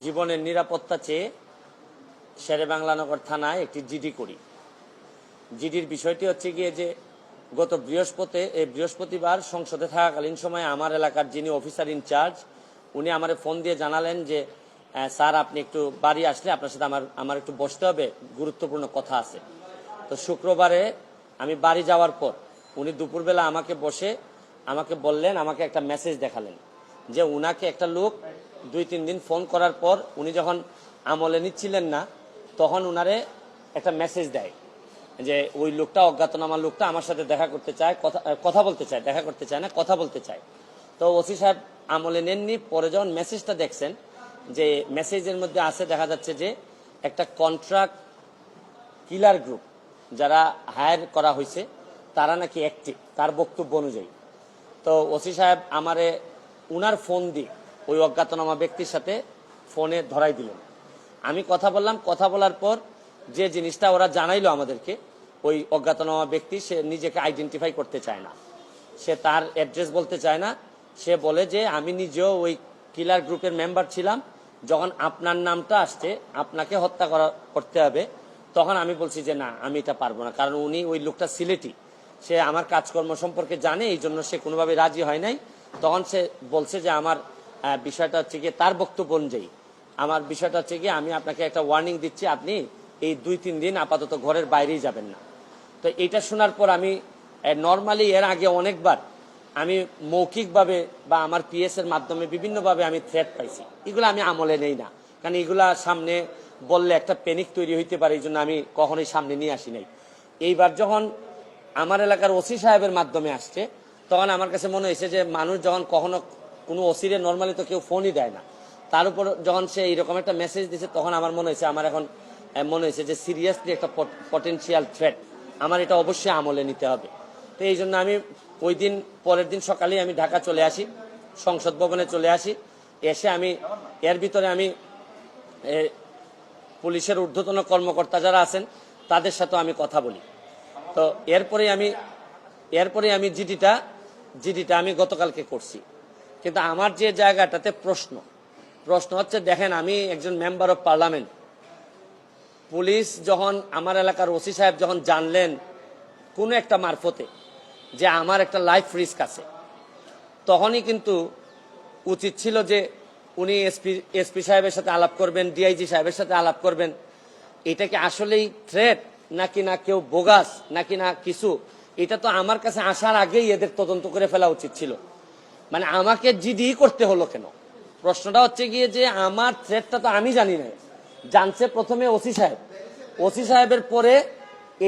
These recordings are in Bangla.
জীবনের নিরাপত্তা চেয়ে শেরেবাংলানগর থানায় একটি জিডি করি। জিডির বিষয়টি হচ্ছে গিয়ে যে গত বৃহস্পতিবার সংসদে থাকাকালীন সময়ে আমার এলাকার যিনি অফিসার ইনচার্জ উনি আমারে ফোন দিয়ে জানালেন যে স্যার আপনি একটু বাড়ি আসলে আপনার সাথে আমার একটু বসতে হবে, গুরুত্বপূর্ণ কথা আছে। তো শুক্রবারে আমি বাড়ি যাওয়ার পর উনি দুপুরবেলা আমাকে বললেন, আমাকে একটা মেসেজ দেখালেন যে উনাকে একটা লোক 2-3 দিন ফোন করার পর উনি যখন আমলে নিচ্ছিলেন না তখন উনারে একটা মেসেজ দেয় যে ওই লোকটা, অজ্ঞাতনামা লোকটা আমার সাথে দেখা করতে চায়, কথা বলতে চায়, দেখা করতে চায় না, কথা বলতে চায়। তো ওসি সাহেব আমলে নেননি। পরে যখন মেসেজটা দেখছেন যে মেসেজের মধ্যে আছে, দেখা যাচ্ছে যে একটা কন্ট্রাক্ট কিলার গ্রুপ যারা হায়ার করা হয়েছে তারা নাকি অ্যাক্টিভ, তার বক্তব্য অনুযায়ী। তো ওসি সাহেব আমারে উনার ফোন দিয়ে ওই অজ্ঞাতনামা ব্যক্তির সাথে ফোনে ধরাই দিলেন। আমি কথা বললাম, কথা বলার পর যে জিনিসটা ওরা জানাইলো আমাদেরকে, ওই অজ্ঞাতনামা ব্যক্তি সে নিজেকে আইডেন্টিফাই করতে চায় না, সে তার অ্যাড্রেস বলতে চায় না। সে বলে যে আমি নিজেও ওই কিলার গ্রুপের মেম্বার ছিলাম, যখন আপনার নামটা আসছে আপনাকে হত্যা করতে হবে, তখন আমি বলছি যে না আমি এটা পারবো না, কারণ উনি ওই লোকটা সিলেটি, সে আমার কাজকর্ম সম্পর্কে জানে, এই জন্য সে কোনোভাবে রাজি হয় নাই। তখন সে বলছে যে আমার বিষয়টা হচ্ছে গিয়ে, তার বক্তব্য অনুযায়ী আমার বিষয়টা হচ্ছে গিয়ে আমি আপনাকে একটা ওয়ার্নিং দিচ্ছি, আপনি এই 2-3 দিন আপাতত ঘরের বাইরেই যাবেন না। তো এটা শোনার পর আমি নর্মালি এর আগে অনেকবার আমি মৌখিকভাবে বা আমার পিএস এর মাধ্যমে বিভিন্নভাবে আমি থ্রেট পাইছি, এগুলো আমি আমলে নেই না, কারণ এগুলা সামনে বললে একটা প্যানিক তৈরি হইতে পারে, এই জন্য আমি কখনোই সামনে নিয়ে আসি নাই। এইবার যখন আমার এলাকার ওসি সাহেবের মাধ্যমে আসছে তখন আমার কাছে মনে হয়েছে যে মানুষ যখন কখনো কোনো ওসিরে নর্মালি তো কেউ ফোনই দেয় না, তার উপর যখন সে এইরকম একটা মেসেজ দিচ্ছে তখন আমার মনে হয়েছে, আমার এখন মনে হয়েছে যে সিরিয়াসলি একটা পটেনশিয়াল থ্রেট, আমার এটা অবশ্যই আমলে নিতে হবে। তো এই জন্য আমি ওই দিন পরের দিন সকালেই আমি ঢাকা চলে আসি, সংসদ ভবনে চলে আসি। এসে আমি এর ভিতরে আমি পুলিশের ঊর্ধ্বতন কর্মকর্তা যারা আছেন তাদের সাথেও আমি কথা বলি। তো এরপরে আমি জিডিটা আমি গতকালকে করছি। কিন্তু আমার যে জায়গাটাতে প্রশ্ন হচ্ছে, দেখেন আমি একজন মেম্বার অফ পার্লামেন্ট, পুলিশ যখন আমার এলাকার ওসি সাহেব যখন জানলেন কোনো একটা মারফতে যে আমার একটা লাইফ রিস্ক আছে, তখনই কিন্তু উচিত ছিল যে উনি এসপি সাহেবের সাথে আলাপ করবেন, ডিআইজি সাহেবের সাথে আলাপ করবেন, এটা কি আসলেই থ্রেট নাকি না কেউ বোগাস নাকি না কিছু, এটা তো আমার কাছে আসার আগেই এদের তদন্ত করে ফেলা উচিত ছিল। মানে আমাকে জিডি করতে হলো কেন? প্রশ্নটা হচ্ছে গিয়ে যে আমার থ্রেটটা তো আমি জানি না, জানছে প্রথমে ওসি সাহেবের পরে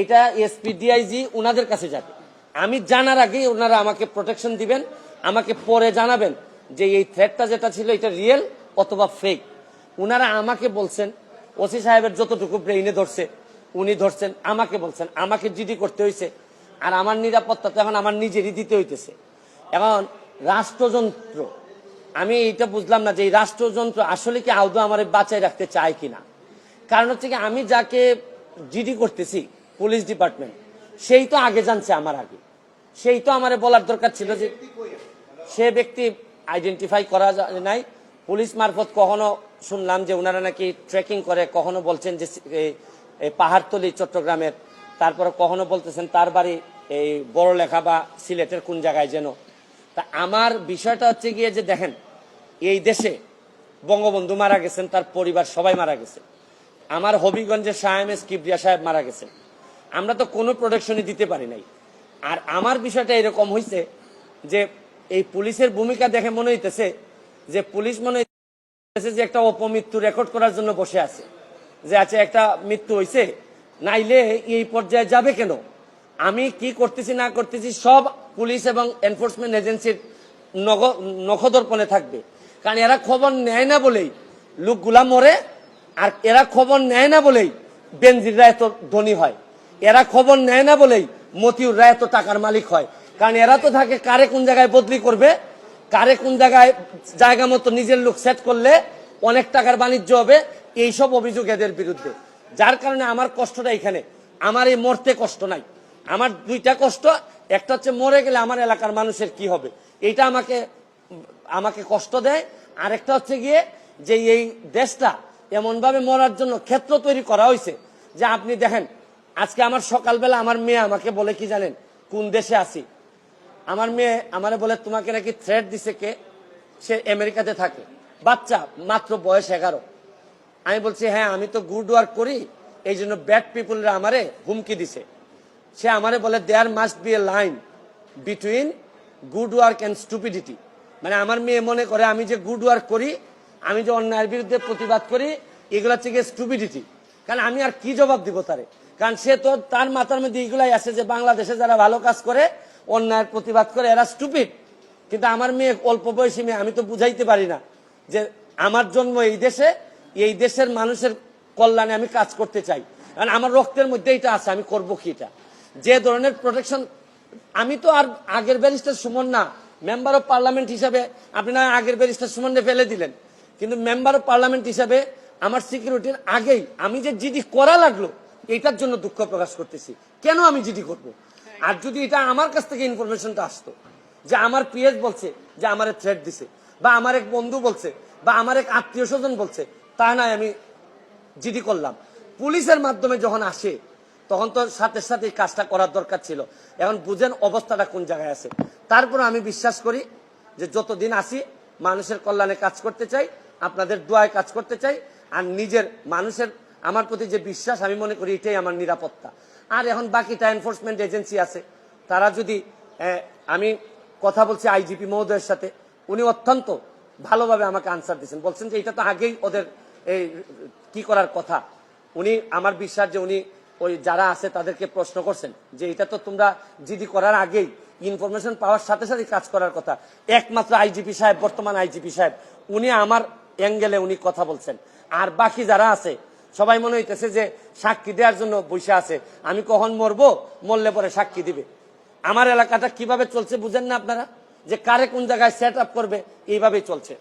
এটা এসপি ডিআইজি ওনাদের কাছে যাবে। আমি জানার আগেই ওনারা আমাকে প্রোটেকশন দিবেন, আমাকে পরে জানাবেন যে এই থ্রেটটা যেটা ছিল এটা রিয়েল অথবা ফেক। ওনারা আমাকে বলছেন, ওসি সাহেবের যতটুকু ব্রেইনে ধরছে উনি ধরছেন, আমাকে বলছেন, আমাকে জিডি করতে হয়েছে। আর আমার নিরাপত্তা তো এখন আমার নিজেরই দিতে হইতেছে। এখন রাষ্ট্রযন্ত্র, আমি এটা বুঝলাম না যে এই রাষ্ট্রযন্ত্র আসলে কি আদৌ আমার বাঁচাই রাখতে চায় কিনা। কারণ হচ্ছে কি, আমি যাকে জিডি করতেছি পুলিশ ডিপার্টমেন্ট, সেই তো আগে জানছে আমার আগে, সেই তো আমারে বলার দরকার ছিল যে সে ব্যক্তি আইডেন্টিফাই করা যায় নাই। পুলিশ মারফত কখনো শুনলাম যে ওনারা নাকি ট্রেকিং করে, কখনো বলছেন যে পাহাড়তলি চট্টগ্রামের, তারপরে কখনো বলতেছেন তার বাড়ি এই বড়লেখা বা সিলেটের কোন জায়গায় যেন। তা আমার বিষয়টা হচ্ছে গিয়ে যে দেখেন, এই দেশে বঙ্গবন্ধু মারা গেছেন, তার পরিবার সবাই মারা গেছে, আমার হবিগঞ্জের শাহ এম এস কিবরিয়া সাহেব মারা গেছেন, আমরা তো কোনো প্রোটেকশনই দিতে পারি নাই। আর আমার বিষয়টা এরকম হয়েছে যে এই পুলিশের ভূমিকা দেখে মনে হইতেছে যে পুলিশ মনে হইতেছে যে একটা অপমৃত্যু রেকর্ড করার জন্য বসে আছে, যে আচ্ছা একটা মৃত্যু হয়েছে, নাইলে এই পর্যায়ে যাবে কেন, আমি কি করতেছি না করতেছি সব পুলিশ এবং এনফোর্সমেন্ট এজেন্সির নখদর্পণে থাকবে। কারণ এরা খবর নেয় না বলেই লোকগুলা মরে, আর এরা খবর নেয় না বলেই বেনজিররা এত ধনী হয়, এরা খবর নেয় না বলেই মতিউররা এত টাকার মালিক হয়। কারণ এরা তো থাকে কারে কোন জায়গায় বদলি করবে, কারে কোন জায়গায় জায়গা মতো নিজের লোক সেট করলে অনেক টাকার বাণিজ্য হবে, এইসব অভিযোগ এদের বিরুদ্ধে। যার কারণে আমার কষ্টটা এখানে, আমার এই মরতে কষ্ট নাই, আমার দুইটা কষ্ট, একটা হচ্ছে মরে গেলে আমার এলাকার মানুষের কি হবে, এইটা আমাকে কষ্ট দেয়। আরেকটা হচ্ছে গিয়ে যে এই দেশটা এমনভাবে মরার জন্য ক্ষেত্র তৈরি করা হয়েছে যে আপনি দেখেন, আজকে আমার সকালবেলা আমার মেয়ে আমাকে বলে কি জানেন, কোন দেশে আছি, আমার মেয়ে আমারে বলে তোমাকে নাকি থ্রেট দিছে কে, সে আমেরিকাতে থাকে, বাচ্চা মাত্র বয়স 11। আমি বলছি হ্যাঁ আমি তো গুড ওয়ার্ক করি, এই জন্য ব্যাড পিপুলরা আমারে হুমকি দিছে। সে আমারে বলে there must be a line between good work and stupidity. মানে আমার মেয়ে মনে করে আমি যে গুড ওয়ার্ক করি, আমি যে অন্যায়ের বিরুদ্ধে প্রতিবাদ করি, এগুলো হচ্ছে গিয়ে স্টুপিডিটি। কারণ আমি আর কি জবাব দিব তারে, কারণ সে তো তার মাথার মধ্যে এগুলাই আছে যে বাংলাদেশে যারা ভালো কাজ করে, অন্যায়ের প্রতিবাদ করে, এরা স্টুপিড। কিন্তু আমার মেয়ে অল্প বয়সী মেয়ে, আমি তো বুঝাইতে পারি না যে আমার জন্ম এই দেশে, এই দেশের মানুষের কল্যাণে আমি কাজ করতে চাই, কারণ আমার রক্তের মধ্যে এটা আছে, আমি করব কি এটা, যে ধরনের প্রোটেকশন। আমি তো আর আগের ব্যারিস্টার সুমন না, মেম্বার অফ পার্লামেন্ট হিসাবে আপনি না আগের ব্যারিস্টার সুমনকে ফেলে দিলেন, কিন্তু মেম্বার অফ পার্লামেন্ট হিসাবে আমার সিকিউরিটির আগেই আমি যে জিডি করা লাগলো, এটার জন্য দুঃখ প্রকাশ করতেছি। কেন আমি জিডি করব? আর যদি এটা আমার কাছ থেকে ইনফরমেশনটা আসতো যে আমার পিএস বলছে যে আমার থ্রেট দিছে, বা আমার এক বন্ধু বলছে, বা আমার এক আত্মীয় স্বজন বলছে, তা নয় আমি জিডি করলাম। পুলিশের মাধ্যমে যখন আসে তখন তো সাথে সাথে কাজটা করার দরকার ছিল। এখন বুঝেন অবস্থাটা কোন জায়গায় আছে। তারপর আমি বিশ্বাস করি যে যতদিন আসি মানুষের কল্যাণে কাজ করতে চাই, আপনাদের দোয়ায় কাজ করতে চাই, আর নিজের মানুষের আমার প্রতি যে বিশ্বাস, আমি মনে করি এটাই আমার নিরাপত্তা। আর এখন বাকিটা এনফোর্সমেন্ট এজেন্সি আছে, তারা যদি আমি কথা বলছি আইজিপি মহোদয়ের সাথে, উনি অত্যন্ত ভালোভাবে আমাকে আনসার দিচ্ছেন, বলছেন যে এটা তো আগেই ওদের এই কি করার কথা। উনি আমার বিশ্বাস যে উনি ওই যারা আছে তাদেরকে প্রশ্ন করছেন যে এটা তো তোমরা জিডি করার আগেই ইনফরমেশন পাওয়ার সাথে সাথে কাজ করার কথা। একমাত্র আইজিপি সাহেব, বর্তমান আইজিপি সাহেব, উনি আমার অ্যাঙ্গেলে উনি কথা বলছেন। আর বাকি যারা আছে সবাই মনে হইতেছে যে সাক্ষী দেওয়ার জন্য বসে আছে, আমি কখন মরবো, মরলে পরে সাক্ষী দিবে। আমার এলাকাটা কিভাবে চলছে বুঝেন না আপনারা, যে কারে কোন জায়গায় সেট আপ করবে, এইভাবেই চলছে।